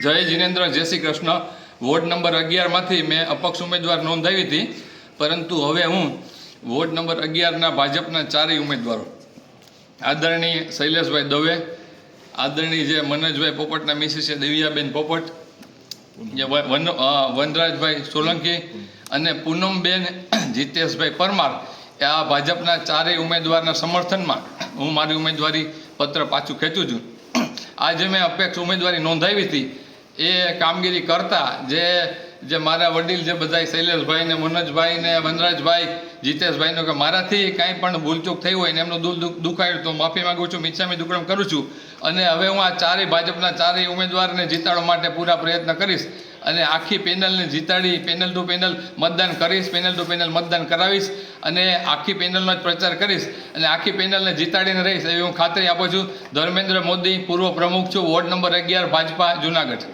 જય જીનેન્દ્ર, જય Shri Krishna. Ward number 11માંથી મેં અપક્ષ ઉમેદવાર નોંધાવી હતી, પરંતુ હવે હું વોર્ડ નંબર 11ના ભાજપના ચારેય ઉમેદવારો આદરણીય શૈલેષભાઈ દવે, આદરણીય જે મનોજભાઈ પોપટના મિસિસ છે દિવ્યાબેન પોપટ, જે વનરાજભાઈ સોલંકી અને પૂનમબેન જીતેશભાઈ પરમાર, આ ભાજપના ચારેય ઉમેદવારના સમર્થનમાં હું મારી ઉમેદવારી પત્ર પાછું ખેંચું છું. આજે મેં અપેક્ષ ઉમેદવારી નોંધાવી હતી એ કામગીરી કરતા જે મારા વડીલ જે બધા શૈલેષભાઈ ને મનોજભાઈ ને વનરાજભાઈ જીતેશભાઈનો કે મારાથી કાંઈ પણ ભૂલચૂક થઈ હોય ને એમનું દિલ દુખાયું તો માફી માગું છું, મિચ્છામી દુક્કડમ કરું છું. અને હવે હું આ ચારેય ભાજપના ચારેય ઉમેદવારને જીતાડવા માટે પૂરા પ્રયત્ન કરીશ અને આખી પેનલને જીતાડી પેનલ ટુ પેનલ મતદાન કરીશ, પેનલ ટુ પેનલ મતદાન કરાવીશ અને આખી પેનલનો જ પ્રચાર કરીશ અને આખી પેનલને જીતાડીને રહીશ એવી હું ખાતરી આપું છું. ધર્મેન્દ્ર મોદી, પૂર્વ પ્રમુખ છું, વોર્ડ નંબર 11, ભાજપા, જુનાગઢ.